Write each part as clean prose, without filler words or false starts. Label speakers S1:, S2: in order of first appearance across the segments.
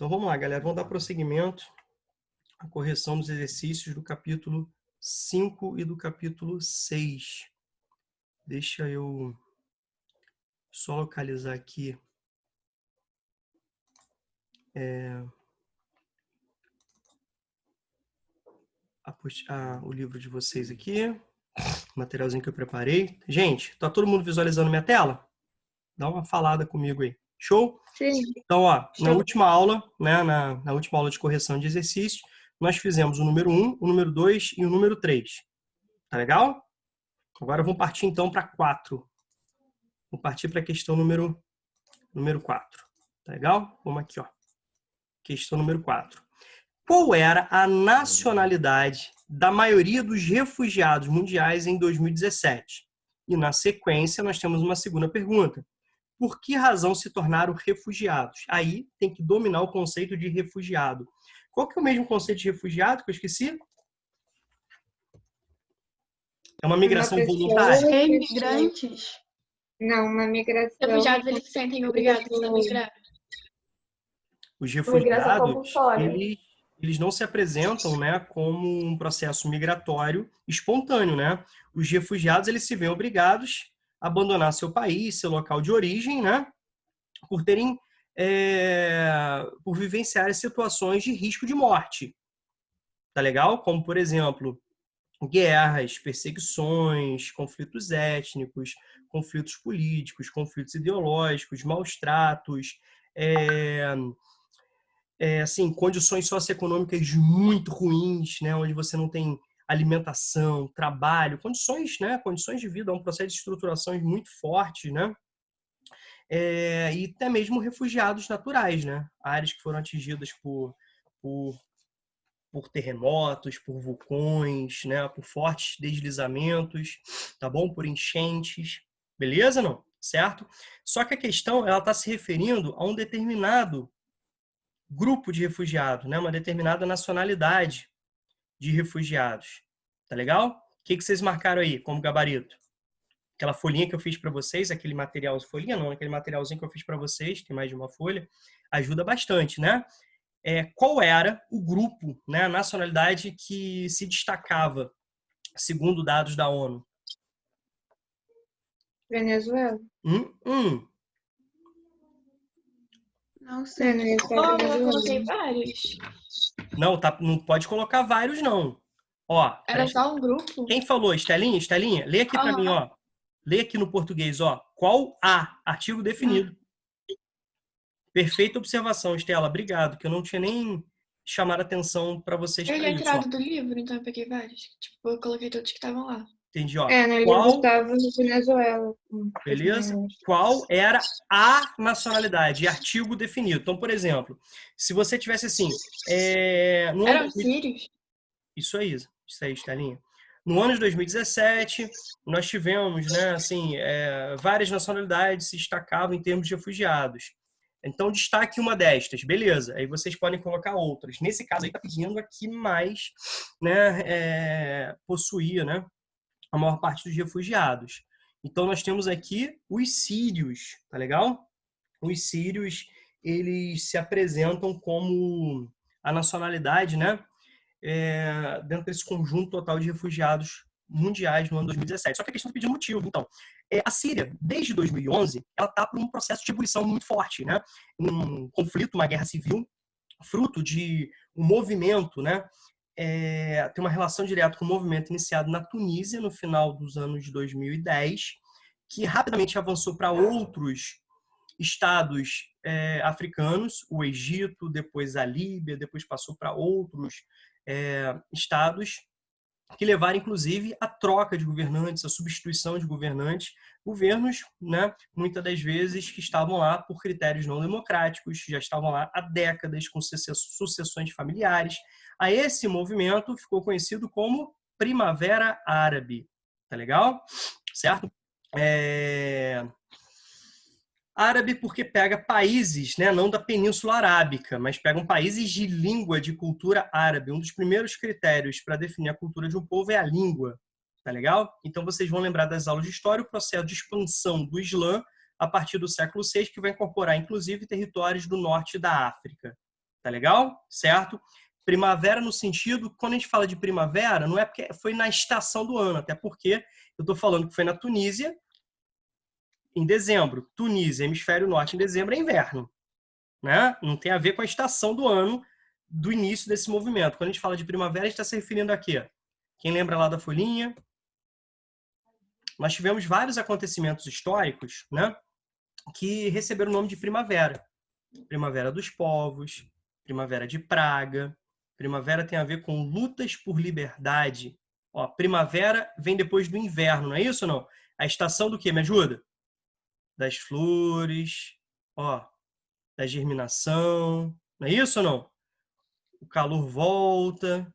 S1: Então vamos lá, galera. Vamos dar prosseguimento à correção dos exercícios do capítulo 5 e do capítulo 6. Deixa eu só localizar aqui o livro de vocês aqui, o materialzinho que eu preparei. Gente, tá todo mundo visualizando minha tela? Dá uma falada comigo aí. Show?
S2: Sim.
S1: Então, na
S2: Show.
S1: última aula, né, na última aula de correção de exercícios, nós fizemos o número 1, o número 2 e o número 3. Tá legal? Agora vamos partir então para 4. Vamos partir para a questão número 4. Tá legal? Vamos aqui, ó. Questão número 4. Qual era a nacionalidade da maioria dos refugiados mundiais em 2017? E na sequência nós temos uma segunda pergunta. Por que razão se tornaram refugiados? Aí tem que dominar o conceito de refugiado. Qual que é o mesmo conceito de refugiado que eu esqueci? É uma migração voluntária?
S3: Imigrantes.
S2: Não, uma migração.
S3: Refugiados, eles se sentem obrigados a migrar.
S1: Os refugiados, eles não se apresentam, né, como um processo migratório espontâneo, né? Os refugiados, eles se veem obrigados a abandonar seu país, seu local de origem, né? Por vivenciar situações de risco de morte. Tá legal? Como, por exemplo, guerras, perseguições, conflitos étnicos, conflitos políticos, conflitos ideológicos, maus tratos, assim, condições socioeconômicas muito ruins, né, onde você não tem alimentação, trabalho, condições de vida, um processo de estruturação muito forte, né, e até mesmo refugiados naturais, né, áreas que foram atingidas por terremotos, por vulcões, né, por fortes deslizamentos, tá bom? Por enchentes, beleza, não? Certo? Só que a questão, ela está se referindo a um determinado grupo de refugiados, né? Uma determinada nacionalidade de refugiados. Tá legal? O que vocês marcaram aí como gabarito? Aquela folhinha que eu fiz para vocês, aquele material, folhinha não, aquele materialzinho que eu fiz para vocês, tem mais de uma folha, ajuda bastante, né? Qual era o grupo, né, a nacionalidade que se destacava, segundo dados da ONU?
S2: Venezuela?
S3: Não sei. Eu coloquei vários.
S1: Não, não pode colocar vários, não. Ó,
S3: era só um grupo?
S1: Quem falou? Estelinha? Estelinha? Lê aqui para mim, ó. Lê aqui no português, ó. Qual a? Artigo definido. Perfeita observação, Estela. Obrigado, que eu não tinha nem chamado a atenção para vocês.
S3: Eu tinha tirado do livro, então eu peguei vários. Tipo, eu coloquei todos que estavam lá.
S1: Entendi, ó.
S2: No livro estava no Venezuela.
S1: Beleza? Qual era a nacionalidade? Artigo definido. Então, por exemplo, se você tivesse assim...
S3: Eram sírios?
S1: Isso aí, Estelinha. No ano de 2017, nós tivemos, né, assim, várias nacionalidades se destacavam em termos de refugiados. Então, destaque uma destas, beleza. Aí vocês podem colocar outras. Nesse caso aí, está pedindo a que mais, né, possuía, né, a maior parte dos refugiados. Então, nós temos aqui os sírios, tá legal? Os sírios, eles se apresentam como a nacionalidade, né, dentro desse conjunto total de refugiados mundiais no ano 2017. Só que a questão é pedir motivo. Então, a Síria, desde 2011, ela está por um processo de ebulição muito forte, né? Um conflito, uma guerra civil, fruto de um movimento, né? Tem uma relação direta com o movimento iniciado na Tunísia no final dos anos de 2010, que rapidamente avançou para outros estados africanos, o Egito, depois a Líbia, depois passou para outros estados, que levaram, inclusive, a troca de governantes, a substituição de governantes, governos, né, muitas das vezes, que estavam lá por critérios não democráticos, já estavam lá há décadas, com sucessões familiares. A esse movimento ficou conhecido como Primavera Árabe. Tá legal? Certo? Árabe porque pega países, né, não da Península Arábica, mas pegam países de língua, de cultura árabe. Um dos primeiros critérios para definir a cultura de um povo é a língua. Tá legal? Então vocês vão lembrar das aulas de história, o processo de expansão do Islã a partir do século VI, que vai incorporar, inclusive, territórios do norte da África. Tá legal? Certo? Primavera no sentido, quando a gente fala de primavera, não é porque foi na estação do ano, até porque eu estou falando que foi na Tunísia em dezembro. Tunísia, hemisfério norte, em dezembro é inverno, né? Não tem a ver com a estação do ano do início desse movimento. Quando a gente fala de primavera, a gente está se referindo a quê? Quem lembra lá da folhinha? Nós tivemos vários acontecimentos históricos, né, que receberam o nome de primavera. Primavera dos povos, primavera de Praga. Primavera tem a ver com lutas por liberdade. Ó, primavera vem depois do inverno, não é isso ou não? A estação do quê? Me ajuda? Das flores, ó, da germinação. Não é isso ou não? O calor volta.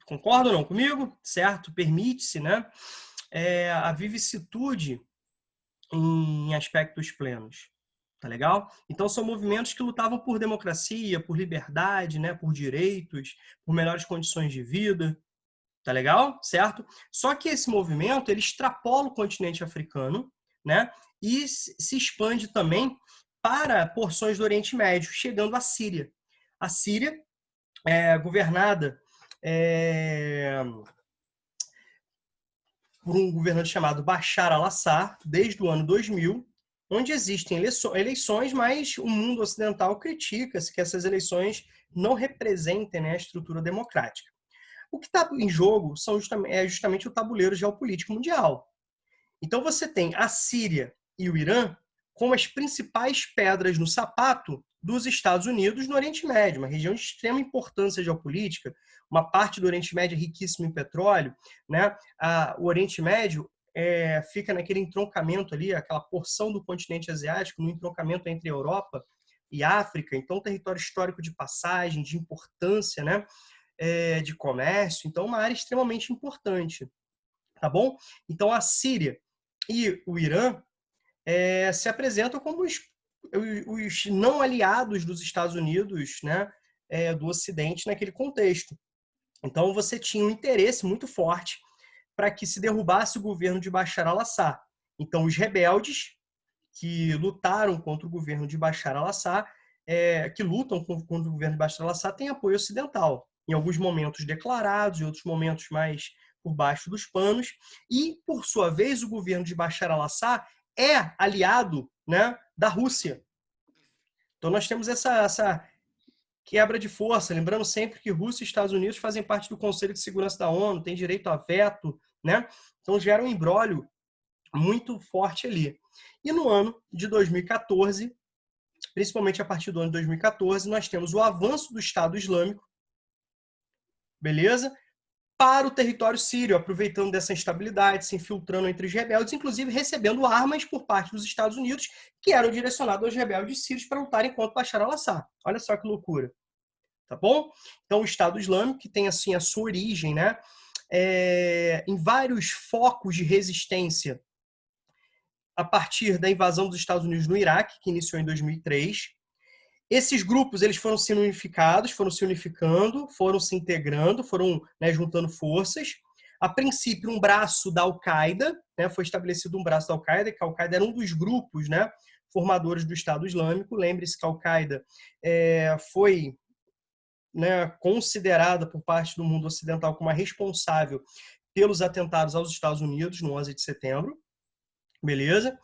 S1: Concorda ou não comigo? Certo? Permite-se, né? A vicissitude em aspectos plenos. Tá legal? Então são movimentos que lutavam por democracia, por liberdade, né, por direitos, por melhores condições de vida. Tá legal? Certo? Só que esse movimento, ele extrapola o continente africano, né, e se expande também para porções do Oriente Médio, chegando à Síria. A Síria é governada por um governante chamado Bashar al-Assad, desde o ano 2000, onde existem eleições, mas o mundo ocidental critica-se que essas eleições não representem, né, a estrutura democrática. O que está em jogo é justamente o tabuleiro geopolítico mundial. Então você tem a Síria e o Irã como as principais pedras no sapato dos Estados Unidos no Oriente Médio, uma região de extrema importância geopolítica, uma parte do Oriente Médio é riquíssima em petróleo, né? O Oriente Médio fica naquele entroncamento ali, aquela porção do continente asiático, no entroncamento entre Europa e África, então território histórico de passagem, de importância, né? De comércio, então uma área extremamente importante, tá bom? Então a Síria e o Irã se apresentam como os não aliados dos Estados Unidos, né, do Ocidente naquele contexto. Então você tinha um interesse muito forte para que se derrubasse o governo de Bashar al-Assad. Então os rebeldes que lutaram contra o governo de Bashar al-Assad, que lutam contra o governo de Bashar al-Assad, têm apoio ocidental, em alguns momentos declarados, em outros momentos mais por baixo dos panos, e, por sua vez, o governo de Bashar al-Assad é aliado, né, da Rússia. Então nós temos essa quebra de força, lembrando sempre que Rússia e Estados Unidos fazem parte do Conselho de Segurança da ONU, têm direito a veto, né? Então gera um imbróglio muito forte ali. E no ano de 2014, principalmente a partir do ano de 2014, nós temos o avanço do Estado Islâmico, beleza? Para o território sírio, aproveitando dessa instabilidade, se infiltrando entre os rebeldes, inclusive recebendo armas por parte dos Estados Unidos, que eram direcionadas aos rebeldes sírios para lutarem contra Bashar al-Assad. Olha só que loucura. Tá bom? Então, o Estado Islâmico, que tem assim a sua origem, né, em vários focos de resistência a partir da invasão dos Estados Unidos no Iraque, que iniciou em 2003. Esses grupos eles foram sendo unificados, foram se unificando, foram se integrando, foram, né, juntando forças. A princípio, um braço da Al-Qaeda, né, foi estabelecido um braço da Al-Qaeda, que a Al-Qaeda era um dos grupos, né, formadores do Estado Islâmico. Lembre-se que a Al-Qaeda foi, né, considerada por parte do mundo ocidental como a responsável pelos atentados aos Estados Unidos no 11 de setembro. Beleza?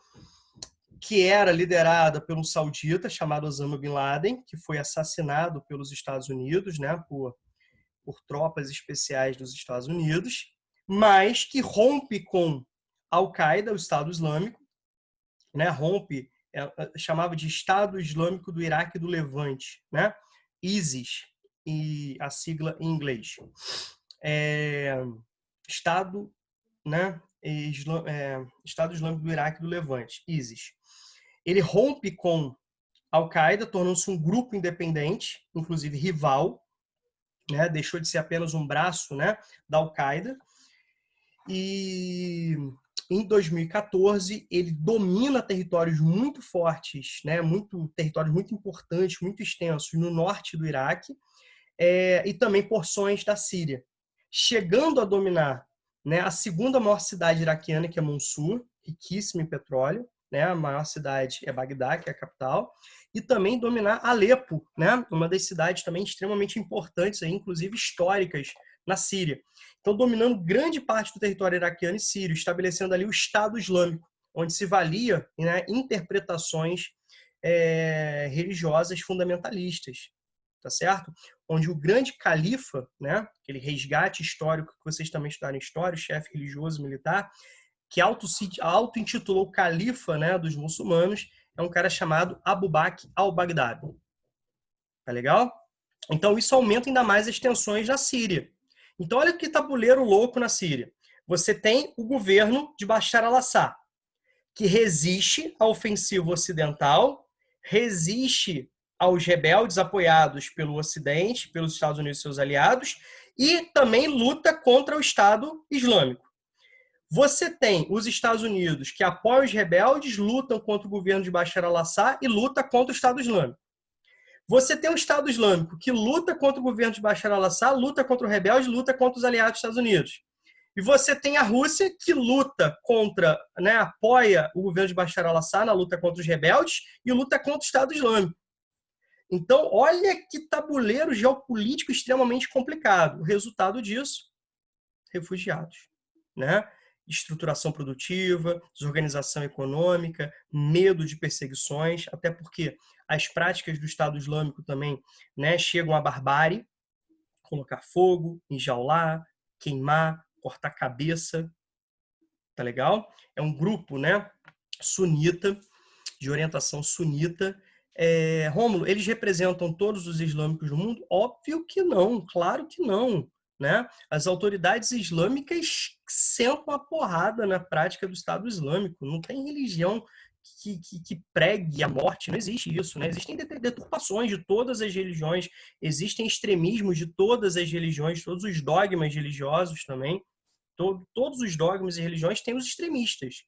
S1: Que era liderada por um saudita chamado Osama Bin Laden, que foi assassinado pelos Estados Unidos, né, por tropas especiais dos Estados Unidos, mas que rompe com a Al-Qaeda, o Estado Islâmico, né, rompe, chamava de Estado Islâmico do Iraque e do Levante, né, ISIS, e a sigla em inglês. Estado, né, Estado Islâmico do Iraque e do Levante, ISIS. Ele rompe com a Al-Qaeda, tornou-se um grupo independente, inclusive rival, né? Deixou de ser apenas um braço, né, da Al-Qaeda. E em 2014 ele domina territórios muito fortes, né, territórios muito importantes, muito extensos no norte do Iraque, e também porções da Síria, chegando a dominar, né, a segunda maior cidade iraquiana, que é Mosul, riquíssima em petróleo, né? A maior cidade é Bagdá, que é a capital, e também dominar Alepo, né? Uma das cidades também extremamente importantes, aí, inclusive históricas, na Síria. Então, dominando grande parte do território iraquiano e sírio, estabelecendo ali o Estado Islâmico, onde se valia, né, interpretações religiosas fundamentalistas, tá certo? Onde o grande califa, né, aquele resgate histórico que vocês também estudaram em história, o chefe religioso militar, que auto-intitulou califa, né, dos muçulmanos, é um cara chamado Abu Bakr al-Baghdadi. Tá legal? Então isso aumenta ainda mais as tensões na Síria. Então olha que tabuleiro louco na Síria. Você tem o governo de Bashar al-Assad, que resiste à ofensiva ocidental, resiste aos rebeldes apoiados pelo Ocidente, pelos Estados Unidos e seus aliados, e também luta contra o Estado Islâmico. Você tem os Estados Unidos, que apoiam os rebeldes, lutam contra o governo de Bashar al-Assad e luta contra o Estado Islâmico. Você tem o Estado Islâmico, que luta contra o governo de Bashar al-Assad, luta contra o rebelde, luta contra os aliados dos Estados Unidos. E você tem a Rússia, que luta contra, né, apoia o governo de Bashar al-Assad na luta contra os rebeldes e luta contra o Estado Islâmico. Então, olha que tabuleiro geopolítico extremamente complicado. O resultado disso, refugiados, né? Estruturação produtiva, desorganização econômica, medo de perseguições, até porque as práticas do Estado Islâmico também, né, chegam à barbárie, colocar fogo, enjaular, queimar, cortar a cabeça, tá legal? É um grupo, né, sunita, de orientação sunita. Rômulo, eles representam todos os islâmicos do mundo? Óbvio que não, claro que não, né? As autoridades islâmicas sentam a porrada na prática do Estado Islâmico. Não tem religião que pregue a morte, não existe isso, né? Existem deturpações de todas as religiões, existem extremismos de todas as religiões, todos os dogmas religiosos também. Todos os dogmas e religiões têm os extremistas,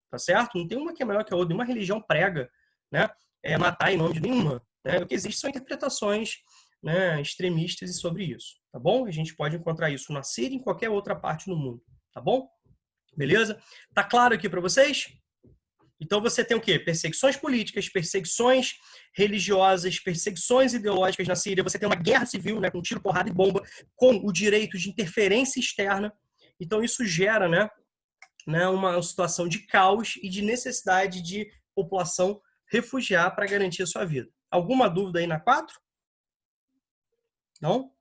S1: tá certo? Não tem uma que é melhor que a outra, nenhuma religião prega, né, matar em nome de nenhuma, né? O que existe são interpretações, né, extremistas sobre isso, tá bom? A gente pode encontrar isso na Síria e em qualquer outra parte do mundo, tá bom? Beleza? Tá claro aqui para vocês? Então você tem o quê? Perseguições políticas, perseguições religiosas, perseguições ideológicas na Síria, você tem uma guerra civil, né, com tiro, porrada e bomba, com o direito de interferência externa. Então isso gera, né, uma situação de caos e de necessidade de população refugiar para garantir a sua vida. Alguma dúvida aí na 4? Não?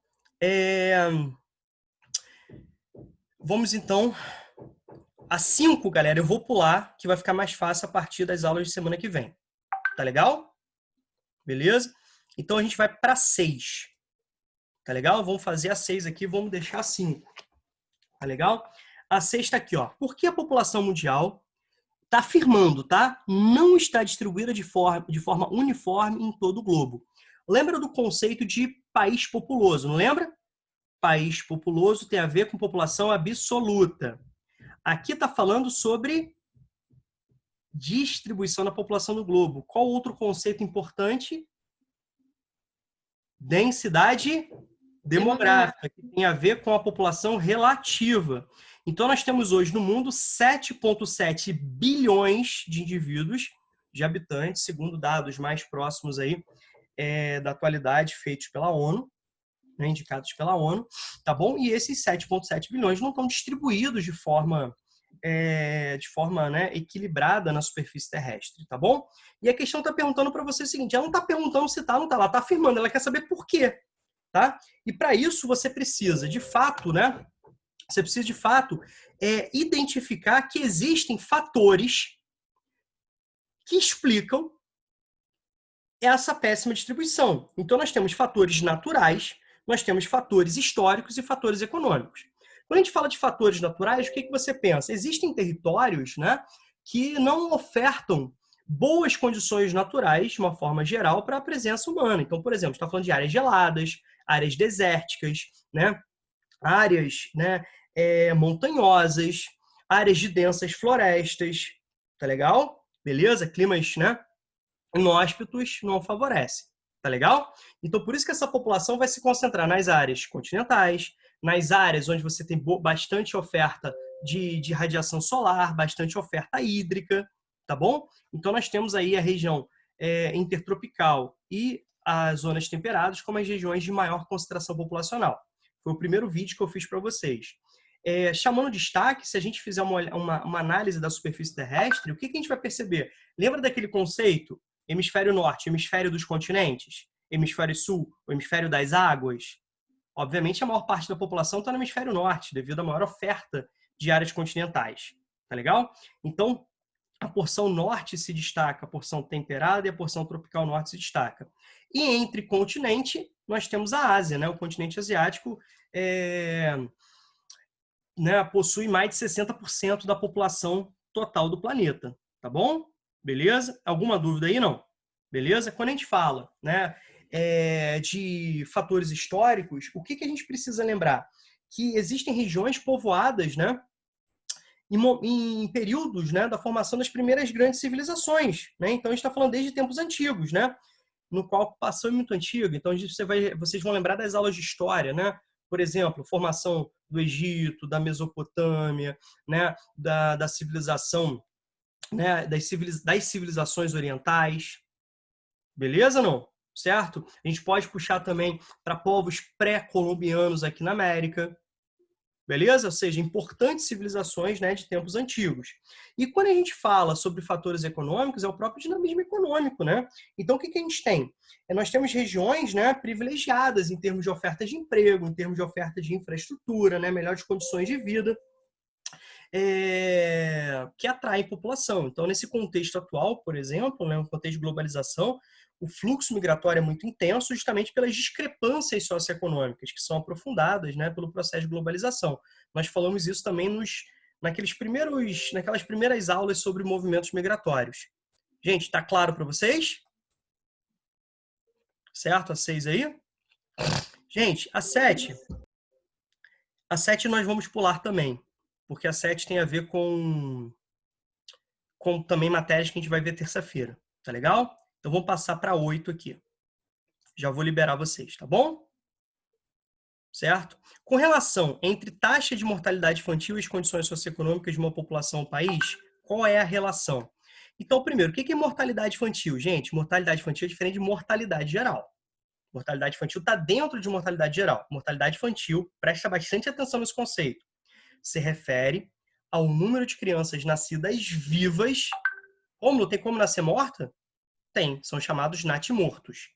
S1: Vamos então a 5, galera, eu vou pular, que vai ficar mais fácil a partir das aulas de semana que vem. Tá legal? Beleza? Então a gente vai para 6. Tá legal? Vamos fazer a 6 aqui, vamos deixar a 5. Tá legal? A 6 está aqui, ó. Por que a população mundial está afirmando, tá? Não está distribuída de forma uniforme em todo o globo. Lembra do conceito de país populoso, não lembra? País populoso tem a ver com população absoluta. Aqui está falando sobre distribuição da população do globo. Qual outro conceito importante? Densidade demográfica, que tem a ver com a população relativa. Então, nós temos hoje no mundo 7,7 bilhões de indivíduos, de habitantes, segundo dados mais próximos aí da atualidade, feitos pela ONU, né, indicados pela ONU, tá bom? E esses 7,7 bilhões não estão distribuídos de forma né, equilibrada na superfície terrestre, tá bom? E a questão está perguntando para você o seguinte, ela não está perguntando se está ou não está, ela está afirmando, ela quer saber por quê, tá? E para isso você precisa, de fato, né? Você precisa, de fato, identificar que existem fatores que explicam essa péssima distribuição. Então, nós temos fatores naturais, nós temos fatores históricos e fatores econômicos. Quando a gente fala de fatores naturais, o que você pensa? Existem territórios, né, que não ofertam boas condições naturais, de uma forma geral, para a presença humana. Então, por exemplo, está falando de áreas geladas, áreas desérticas, né, áreas, né, montanhosas, áreas de densas florestas, tá legal? Beleza? Climas, né, inóspitos não favorecem, tá legal? Então, por isso que essa população vai se concentrar nas áreas continentais, nas áreas onde você tem bastante oferta de radiação solar, bastante oferta hídrica, tá bom? Então, nós temos aí a região intertropical e as zonas temperadas como as regiões de maior concentração populacional. Foi o primeiro vídeo que eu fiz para vocês. Chamando destaque, se a gente fizer uma análise da superfície terrestre, o que a gente vai perceber? Lembra daquele conceito? Hemisfério norte, hemisfério dos continentes? Hemisfério sul, o hemisfério das águas? Obviamente, a maior parte da população está no hemisfério norte, devido à maior oferta de áreas continentais. Tá legal? Então, a porção norte se destaca, a porção temperada e a porção tropical norte se destaca. E entre continente, nós temos a Ásia, né? O continente asiático possui mais de 60% da população total do planeta. Tá bom? Beleza? Alguma dúvida aí? Não? Beleza? Quando a gente fala, né, de fatores históricos, o que a gente precisa lembrar? Que existem regiões povoadas, né, em períodos, né, da formação das primeiras grandes civilizações, né? Então a gente está falando desde tempos antigos, né, no qual a ocupação é muito antiga. Então vocês vão lembrar das aulas de história, né? Por exemplo, formação do Egito, da Mesopotâmia, né, da civilização, né, das civilizações orientais. Beleza, não? Certo? A gente pode puxar também para povos pré-colombianos aqui na América. Beleza? Ou seja, importantes civilizações, né, de tempos antigos. E quando a gente fala sobre fatores econômicos, é o próprio dinamismo econômico, né? Então, o que a gente tem? Nós temos regiões, né, privilegiadas em termos de oferta de emprego, em termos de oferta de infraestrutura, né, melhores condições de vida, que atraem população. Então, nesse contexto atual, por exemplo, né, no contexto de globalização, o fluxo migratório é muito intenso justamente pelas discrepâncias socioeconômicas que são aprofundadas, né, pelo processo de globalização. Nós falamos isso também naquelas primeiras aulas sobre movimentos migratórios. Gente, está claro para vocês? Certo? A 6 aí? Gente, a 7 nós vamos pular também, porque a 7 tem a ver com também matérias que a gente vai ver terça-feira. Tá legal? Então, vou passar para 8 aqui. Já vou liberar vocês, tá bom? Certo? Com relação entre taxa de mortalidade infantil e as condições socioeconômicas de uma população ou país, qual é a relação? Então, primeiro, o que é mortalidade infantil? Gente, mortalidade infantil é diferente de mortalidade geral. Mortalidade infantil está dentro de mortalidade geral. Mortalidade infantil, presta bastante atenção nesse conceito, se refere ao número de crianças nascidas vivas. Como? Não tem como nascer morta? Tem, são chamados natimortos.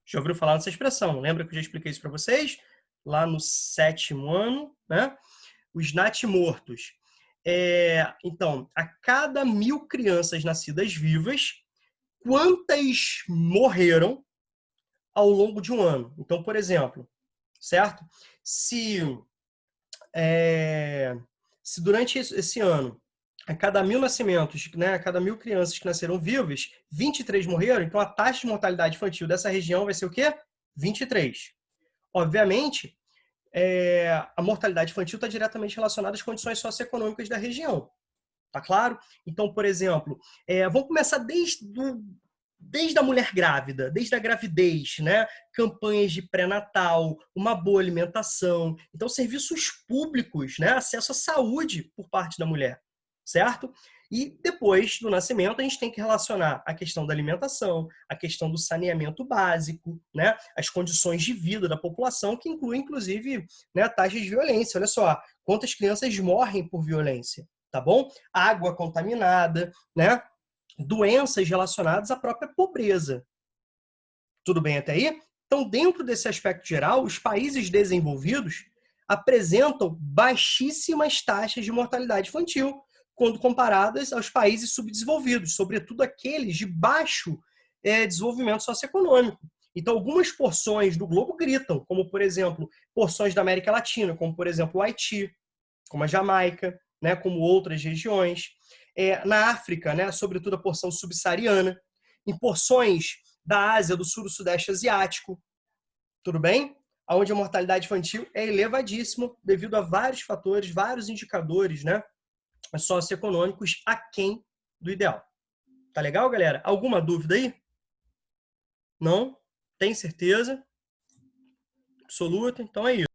S1: Já ouviram falar nessa expressão? Lembra que eu já expliquei isso para vocês? Lá no 7º ano, né? Os natimortos. Então, a cada 1000 crianças nascidas vivas, quantas morreram ao longo de um ano? Então, por exemplo, certo? Se durante esse ano, a cada 1000 nascimentos, né, a cada 1000 crianças que nasceram vivas, 23 morreram, então a taxa de mortalidade infantil dessa região vai ser o quê? 23. Obviamente, a mortalidade infantil está diretamente relacionada às condições socioeconômicas da região. Tá claro? Então, por exemplo, vamos começar desde a mulher grávida, desde a gravidez, né? Campanhas de pré-natal, uma boa alimentação. Então, serviços públicos, né? Acesso à saúde por parte da mulher, certo? E depois do nascimento, a gente tem que relacionar a questão da alimentação, a questão do saneamento básico, né? As condições de vida da população, que inclui, inclusive, né, taxas de violência. Olha só, quantas crianças morrem por violência, tá bom? Água contaminada, né? Doenças relacionadas à própria pobreza. Tudo bem até aí? Então, dentro desse aspecto geral, os países desenvolvidos apresentam baixíssimas taxas de mortalidade infantil quando comparadas aos países subdesenvolvidos, sobretudo aqueles de baixo desenvolvimento socioeconômico. Então, algumas porções do globo gritam, como, por exemplo, porções da América Latina, como, por exemplo, o Haiti, como a Jamaica, né, como outras regiões. Na África, né, sobretudo a porção subsaariana, em porções da Ásia, do sul e do sudeste asiático, tudo bem? Onde a mortalidade infantil é elevadíssima devido a vários fatores, vários indicadores, né, socioeconômicos aquém do ideal. Tá legal, galera? Alguma dúvida aí? Não? Tem certeza? Absoluta? Então é isso.